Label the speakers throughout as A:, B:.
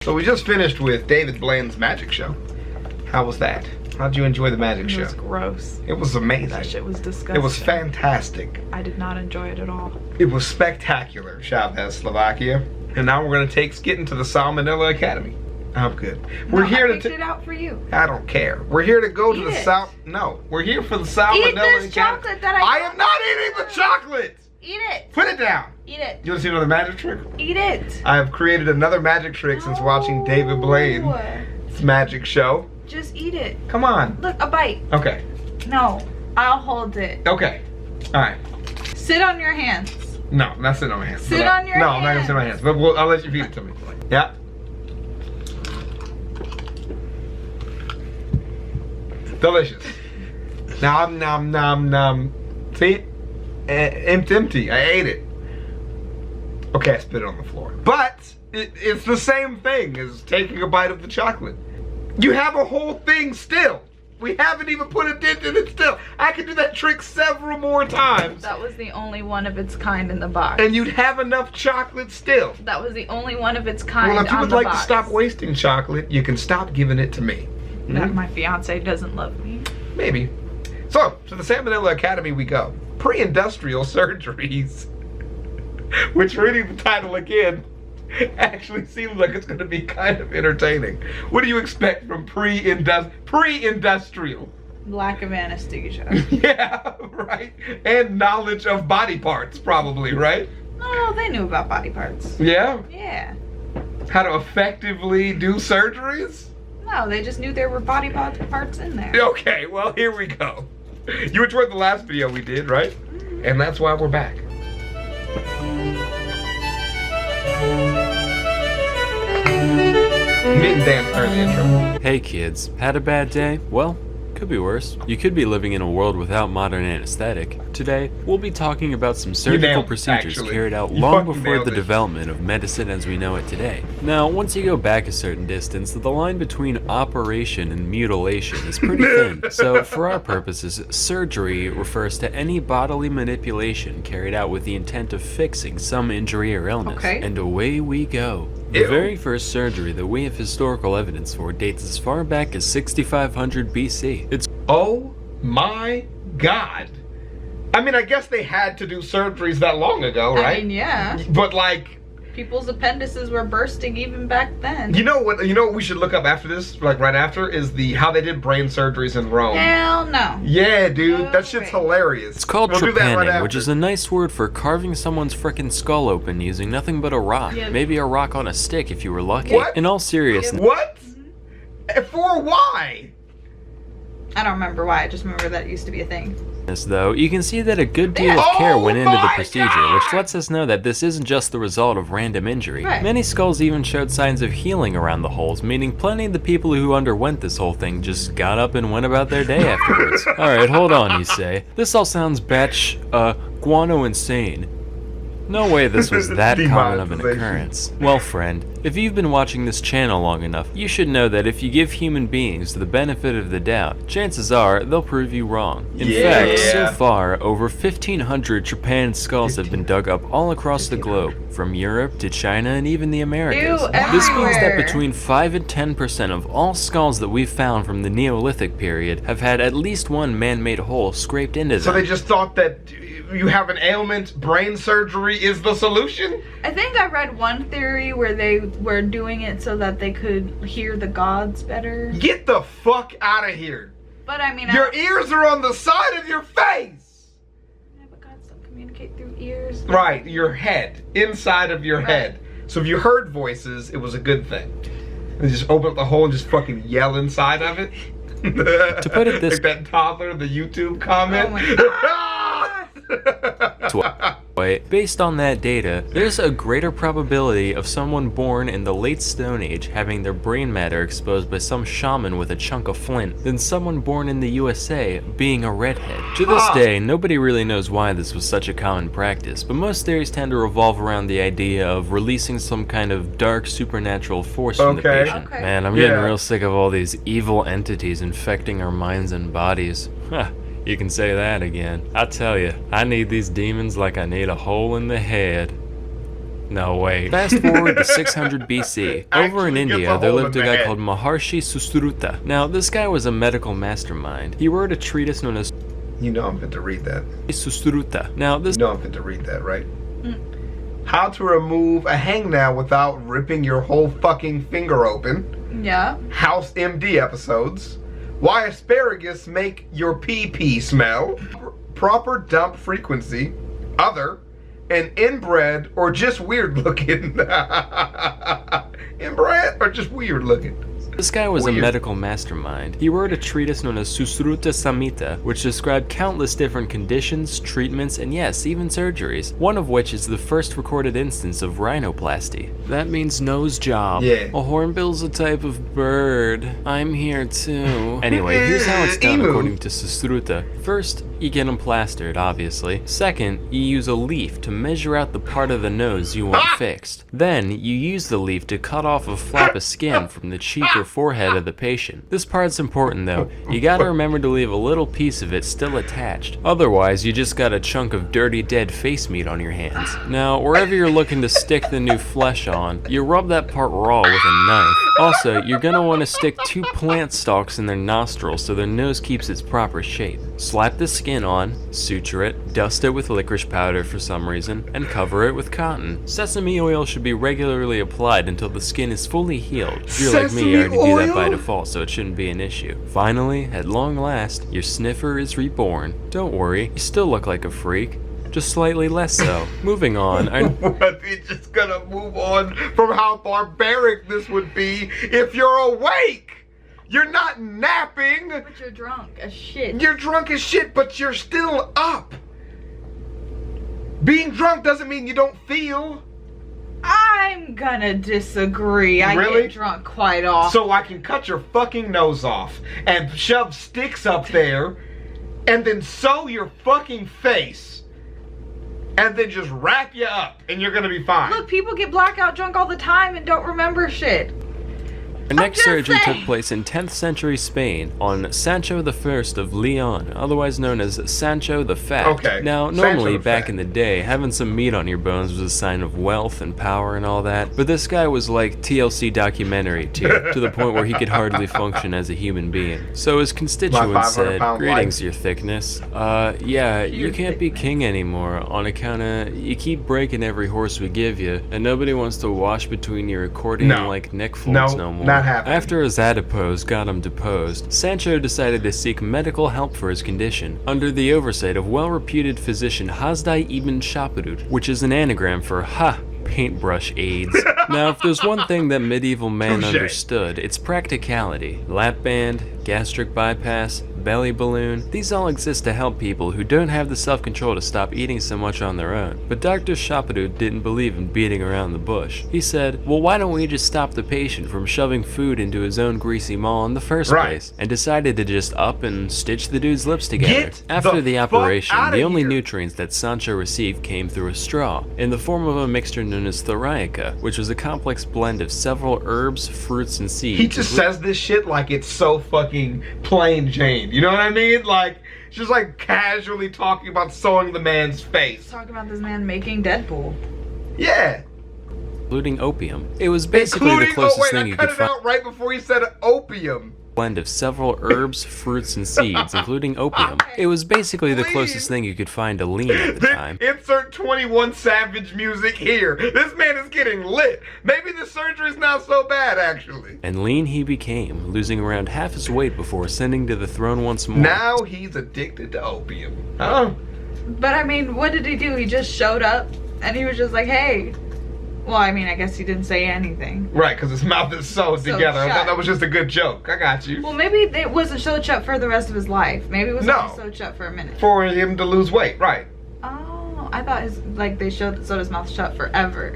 A: So we just finished with David Blaine's magic show. How was that? How'd you enjoy the magic show?
B: It was gross.
A: It was amazing.
B: That shit was disgusting.
A: It was fantastic.
B: I did not enjoy it at all.
A: It was spectacular, ChavezzSlovakia. And now we're gonna take Skitten to the Salmonella Academy. I'm good. We're here to
B: picked it out for you.
A: I don't care. We're here to go to the Sal. No, we're here for the Salmonella Academy.
B: Eat this chocolate that
A: I am not eating the chocolate.
B: Eat it.
A: Put it down.
B: Eat it.
A: You want to see another magic trick?
B: Eat it.
A: I have created another magic trick since watching David Blaine's magic show.
B: Just eat it.
A: Come on.
B: Look, a bite.
A: Okay.
B: No, I'll hold it.
A: Okay. All right.
B: Sit on your hands.
A: No, not sitting on my hands.
B: Sit on your hands.
A: No, I'm not gonna sit on my hands. But I'll let you feed it to me. Yeah. Delicious. Nom nom nom. See? Empty. I ate it. Okay, I spit it on the floor. But it's the same thing as taking a bite of the chocolate. You have a whole thing still. We haven't even put a dent in it still. I could do that trick several more times.
B: That was the only one of its kind in the box.
A: And you'd have enough chocolate still.
B: That was the only one of its kind.
A: Well, if you would like
B: to
A: stop wasting chocolate, you can stop giving it to me.
B: That my fiance doesn't love me.
A: Maybe. So, to the Salmonella Academy we go. Pre-industrial surgeries. Which, reading the title again, actually seems like it's going to be kind of entertaining. What do you expect from pre-industrial?
B: Lack of anesthesia.
A: Yeah, right. And knowledge of body parts, probably, right?
B: No, they knew about body parts.
A: Yeah?
B: Yeah.
A: How to effectively do surgeries?
B: No, they just knew there were body parts in there.
A: Okay, well, here we go. You enjoyed the last video we did, right? And that's why we're back. You didn't dance during the intro.
C: Hey kids, had a bad day? Well, could be worse. You could be living in a world without modern anesthetic. Today, we'll be talking about some surgical procedures carried out long before the development of medicine as we know it today. Now, once you go back a certain distance, the line between operation and mutilation is pretty thin. So, for our purposes, surgery refers to any bodily manipulation carried out with the intent of fixing some injury or illness.
B: Okay.
C: And away we go. The very first surgery that we have historical evidence for dates as far back as 6500 BC.
A: Oh my God. I mean, I guess they had to do surgeries that long ago, right?
B: I mean, yeah.
A: But like,
B: people's appendices were bursting even back then.
A: You know what we should look up after this, like right after, is how they did brain surgeries in Rome.
B: Hell no.
A: Yeah, dude,
B: No
A: that shit's
B: way.
A: hilarious.
C: It's called
A: We'll do that right
C: trepanning,
A: after.
C: which is a nice word for carving someone's frickin' skull open using nothing but a rock.
B: Yeah.
C: Maybe a rock on a stick if you were lucky.
A: What?
C: In all seriousness,
A: What? For why?
B: I don't remember why. I just remember that it used to be a thing.
C: though, you can see that a good deal of care went into the procedure, which lets us know that this isn't just the result of random injury.
B: Right.
C: Many skulls even showed signs of healing around the holes, meaning plenty of the people who underwent this whole thing just got up and went about their day afterwards. Alright, hold on, you say. This all sounds guano insane. No way this was that common of an occurrence. Well, friend, if you've been watching this channel long enough, you should know that if you give human beings the benefit of the doubt, chances are they'll prove you wrong. In fact, so far, over 1,500 trepanned skulls have been dug up all across the globe, from Europe to China and even the Americas. This means that between 5 and 10% of all skulls that we've found from the Neolithic period have had at least one man-made hole scraped into them.
A: So they just thought that you have an ailment, brain surgery is the solution?
B: I think I read one theory where they were doing it so that they could hear the gods better.
A: Get the fuck out of here.
B: But I mean,
A: your ears are on the side of your face.
B: Yeah, but gods don't communicate through ears.
A: Right, your head, inside of your head. So if you heard voices, it was a good thing. And just open up the hole and just fucking yell inside of it.
C: To put it this
A: like that toddler, the YouTube comment.
B: Oh my God.
C: Based on that data, there's a greater probability of someone born in the late Stone Age having their brain matter exposed by some shaman with a chunk of flint than someone born in the USA being a redhead. To this day, nobody really knows why this was such a common practice, but most theories tend to revolve around the idea of releasing some kind of dark supernatural force from the patient. Man, I'm getting real sick of all these evil entities infecting our minds and bodies. You can say that again. I tell you, I need these demons like I need a hole in the head. No way. Fast forward to 600 BC. Over in
A: Actually gets
C: India,
A: a
C: there
A: hole
C: lived
A: in
C: a
A: the
C: guy
A: head.
C: called Maharshi Susruta. Now, this guy was a medical mastermind. He wrote a treatise known as
A: You know I'm fit to read that.
C: Susruta. Now, this
A: You know I'm fit to read that, right? How to remove a hangnail without ripping your whole fucking finger open.
B: Yeah.
A: House MD episodes. Why asparagus make your pee smell. Proper dump frequency. Other. And inbred or just weird looking. Inbred or just weird looking.
C: This guy was
A: Weird.
C: a medical mastermind. He wrote a treatise known as Susruta Samhita, which described countless different conditions, treatments, and yes, even surgeries, one of which is the first recorded instance of rhinoplasty. That means nose job.
A: Yeah.
C: A hornbill's a type of bird. I'm here too. Anyway, here's how it's done
A: Emu.
C: according to Susruta. First, you get them plastered, obviously. Second, you use a leaf to measure out the part of the nose you want fixed. Then, you use the leaf to cut off a flap of skin from the cheek or forehead of the patient. This part's important though. You gotta remember to leave a little piece of it still attached. Otherwise, you just got a chunk of dirty dead face meat on your hands. Now, wherever you're looking to stick the new flesh on, you rub that part raw with a knife. Also, you're gonna want to stick 2 plant stalks in their nostrils so their nose keeps its proper shape. Slap the skin on, suture it, dust it with licorice powder for some reason, and cover it with cotton. Sesame oil should be regularly applied until the skin is fully healed. If you're like me, you already do that by
A: oil?
C: default, so it shouldn't be an issue. Finally, at long last, your sniffer is reborn. Don't worry, you still look like a freak. Just slightly less so. Moving on,
A: What, you're just gonna move on from how barbaric this would be if you're awake. You're not napping.
B: But you're drunk as shit.
A: You're drunk as shit, but you're still up. Being drunk doesn't mean you don't feel.
B: I'm gonna disagree. I
A: Really?
B: get drunk quite often.
A: So I can cut your fucking nose off and shove sticks up there and then sew your fucking face and then just wrap you up and you're gonna be fine.
B: Look, people get blackout drunk all the time and don't remember shit.
C: the next
B: just
C: surgery
B: saying.
C: took place in 10th century Spain on Sancho I of Leon, otherwise known as Sancho the Fat.
A: Okay,
C: Now,
A: Sancho
C: normally
A: the
C: back
A: Fat.
C: in the day, having some meat on your bones was a sign of wealth and power and all that, but this guy was like TLC documentary tier, to the point where he could hardly function as a human being. So his constituents said,
A: 500-pound
C: "Greetings,
A: life."
C: your thickness. Yeah, you
B: Your
C: can't be king anymore on account of you keep breaking every horse we give you, and nobody wants to wash between your accordion-like neck folds no more."
A: not happening.
C: After his adipose got him deposed, Sancho decided to seek medical help for his condition, under the oversight of well-reputed physician Hasdai ibn Shaparud, which is an anagram for paintbrush aids. Now, if there's one thing that medieval man
A: Touche.
C: understood, it's practicality. Lap band, gastric bypass, belly balloon, these all exist to help people who don't have the self-control to stop eating so much on their own. But Dr. Shaparud didn't believe in beating around the bush. He said, well, why don't we just stop the patient from shoving food into his own greasy maw in the first
A: Right.
C: place? And decided to just up and stitch the dude's lips together.
A: Get
C: After the
A: fuck
C: operation,
A: outta
C: the only
A: here.
C: nutrients that Sancho received came through a straw, in the form of a mixture known as thoracica, which was a complex blend of several herbs, fruits, and seeds.
A: He just says this shit like it's so fucking plain Jane. You know what I mean? Like, just like casually talking about sewing the man's face.
B: Talking about this man making Deadpool.
A: Yeah.
C: including opium. It was basically the closest thing you could
A: I cut
C: find.
A: it out right before he said opium.
C: Blend of several herbs, fruits, and seeds, including opium. It was basically the closest thing you could find to lean at the time.
A: Insert 21 Savage music here. This man is getting lit. Maybe the surgery's not so bad, actually.
C: And lean he became, losing around half his weight before ascending to the throne once more.
A: Now he's addicted to opium. Huh?
B: But I mean, what did he do? He just showed up and he was just like, hey. Well, I mean, I guess he didn't say anything.
A: Right, because his mouth is sewed together. I
B: shut.
A: thought that was just a good joke. I got you.
B: Well, maybe it wasn't sewed shut for the rest of his life. Maybe it was
A: No.
B: only sewed shut for a minute.
A: For him to lose weight, right.
B: Oh, I thought they sewed his mouth shut forever.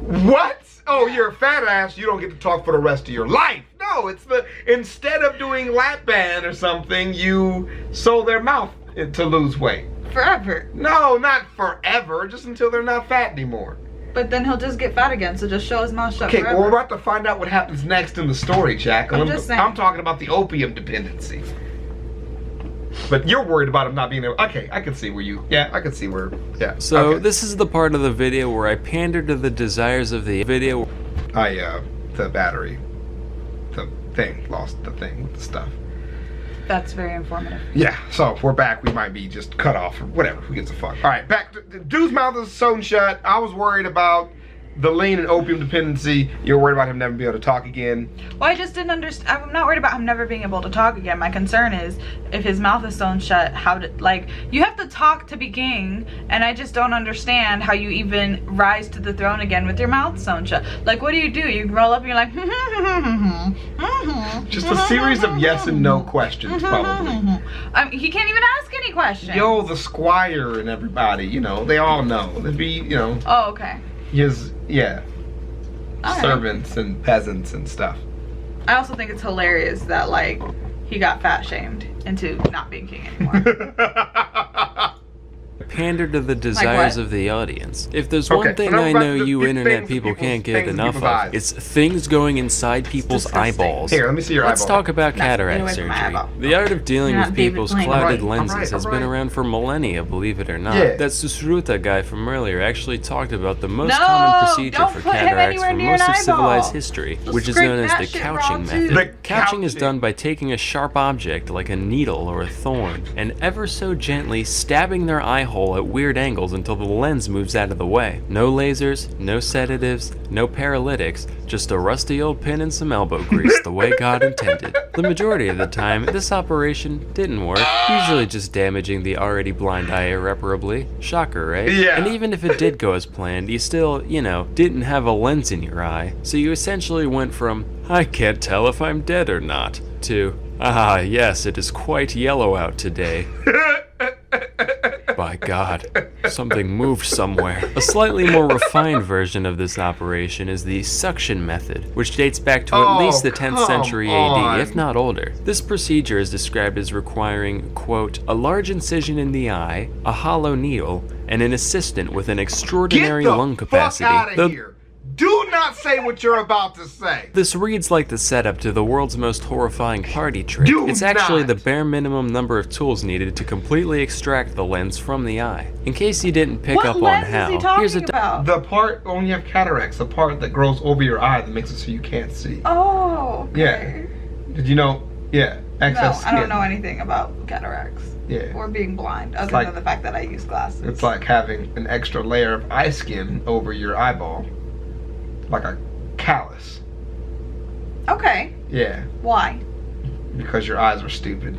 A: What? Oh, you're a fat ass. You don't get to talk for the rest of your life. No, it's instead of doing lap band or something, you sew their mouth to lose weight.
B: Forever.
A: No, not forever. Just until they're not fat anymore.
B: But then he'll just get fat again, so just show his mouth shut
A: Okay,
B: forever.
A: well, we're about to find out what happens next in the story, Jacqueline.
B: I'm just saying.
A: I'm talking about the opium dependency. But you're worried about him not being able. Okay, I can see where you. Yeah, I can see where. Yeah.
C: So
A: okay.
C: this is the part of the video where I pander to the desires of the video.
A: The battery, the thing lost the thing with the stuff.
B: That's very informative.
A: Yeah, so if we're back, we might be just cut off or whatever. Who gives a fuck? All right, back to dude's mouth is sewn shut. I was worried about the lean and opium dependency. You're worried about him never being able to talk again.
B: Well, I just didn't understand. I'm not worried about him never being able to talk again. My concern is if his mouth is sewn shut, you have to talk to be king, and I just don't understand how you even rise to the throne again with your mouth sewn shut. Like, what do? You roll up and you're like,
A: just a series of yes and no questions, probably.
B: He can't even ask any questions.
A: Yo, the squire and everybody, they all know. There'd be,
B: Oh, okay.
A: His, yeah,
B: All
A: servants and peasants and stuff.
B: I also think it's hilarious that, like, he got fat shamed into not being king anymore.
C: Pander to the desires of the audience. If there's one thing I know you internet people can't get enough of, it's things going inside people's eyeballs.
A: Here, let me see your
C: Let's
A: eyeball.
C: talk about cataract surgery. The art of dealing with people's clouded lenses has been around for millennia, believe it or not.
A: Yeah.
C: That Susruta guy from earlier actually talked about the most common procedure for cataracts for most of civilized history, which is known as the couching method. Couching is done by taking a sharp object like a needle or a thorn and ever so gently stabbing their eye hole at weird angles until the lens moves out of the way. No lasers, no sedatives, no paralytics, just a rusty old pin and some elbow grease the way God intended. The majority of the time, this operation didn't work, usually just damaging the already blind eye irreparably. Shocker, right?
A: Yeah.
C: And even if it did go as planned, you still, didn't have a lens in your eye. So you essentially went from, I can't tell if I'm dead or not, to, ah, yes, it is quite yellow out today. By God, something moved somewhere. A slightly more refined version of this operation is the suction method, which dates back to at least the 10th century AD, if not older. This procedure is described as requiring, quote, a large incision in the eye, a hollow needle, and an assistant with an extraordinary lung capacity.
A: Get the fuck out of here. Do not say what you're about to say.
C: This reads like the setup to the world's most horrifying party trick. It's actually the bare minimum number of tools needed to completely extract the lens from the eye. In case you didn't pick up on how, here's a
A: the part when you have cataracts, the part that grows over your eye that makes it so you can't see.
B: Oh, okay.
A: Yeah. Did you know? Yeah. Excess skin.
B: I don't know anything about cataracts.
A: Yeah.
B: Or being blind, other than the fact that I use glasses.
A: It's like having an extra layer of eye skin over your eyeball. Like a callus.
B: Okay.
A: Yeah.
B: Why?
A: Because your eyes are stupid.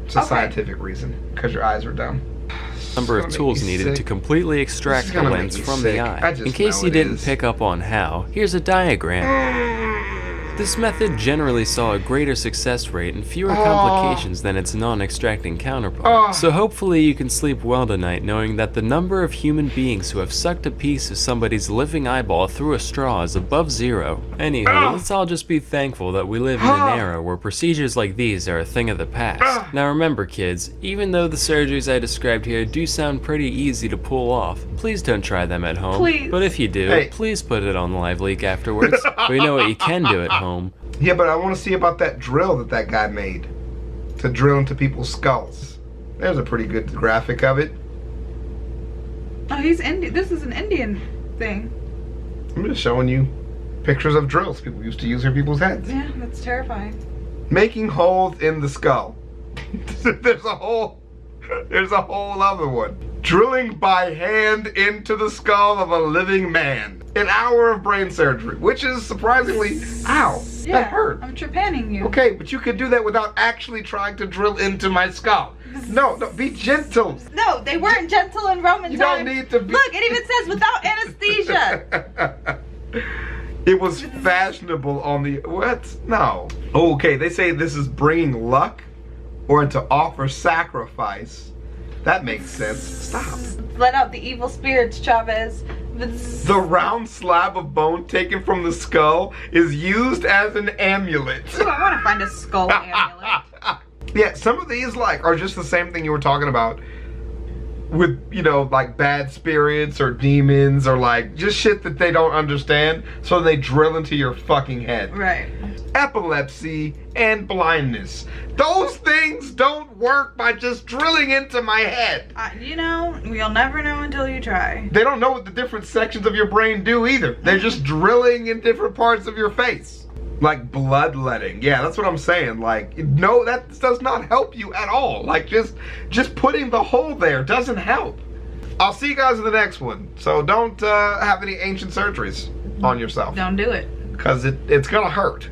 A: It's a scientific reason. Because your eyes are dumb.
C: Number of tools needed to completely extract the lens from the eye. In case you didn't pick up on how, here's a diagram. This method generally saw a greater success rate and fewer complications than its non-extracting counterpart. So hopefully you can sleep well tonight knowing that the number of human beings who have sucked a piece of somebody's living eyeball through a straw is above zero. Anywho, let's all just be thankful that we live in an era where procedures like these are a thing of the past. Now remember kids, even though the surgeries I described here do sound pretty easy to pull off, please don't try them at home.
B: Please.
C: But if you do, please put it on Live Leak afterwards. But you know what you can do at home.
A: Yeah, but I want to see about that drill that guy made to drill into people's skulls. There's a pretty good graphic of it.
B: Oh, he's Indian. This is an Indian thing.
A: I'm just showing you pictures of drills people used to use in people's heads.
B: Yeah, that's terrifying.
A: Making holes in the skull. There's a whole other one. Drilling by hand into the skull of a living man. An hour of brain surgery, which is surprisingly, ow, that hurt.
B: I'm trepanning you.
A: Okay, but you could do that without actually trying to drill into my skull. No, be gentle.
B: No, they weren't gentle in Roman times.
A: You don't need to be.
B: Look, it even says without anesthesia.
A: It was fashionable on the, what? No. Okay, they say this is bringing luck or to offer sacrifice. That makes sense. Stop.
B: Let out the evil spirits, Chavez.
A: The round slab of bone taken from the skull is used as an amulet.
B: Ooh, I want to find a skull amulet.
A: Yeah, some of these are just the same thing you were talking about. with, you know, like bad spirits or demons or like just shit that they don't understand, so they drill into your fucking head.
B: Right.
A: Epilepsy and blindness. Those things don't work by just drilling into my head.
B: You know, you'll never know until you try.
A: They don't know what the different sections of your brain do either. They're just drilling in different parts of your face. Like bloodletting. Yeah, that's what I'm saying. Like, no, that does not help you at all. Like, just putting the hole there doesn't help. I'll see you guys in the next one. So don't have any ancient surgeries on yourself.
B: Don't do it.
A: Because it's gonna hurt.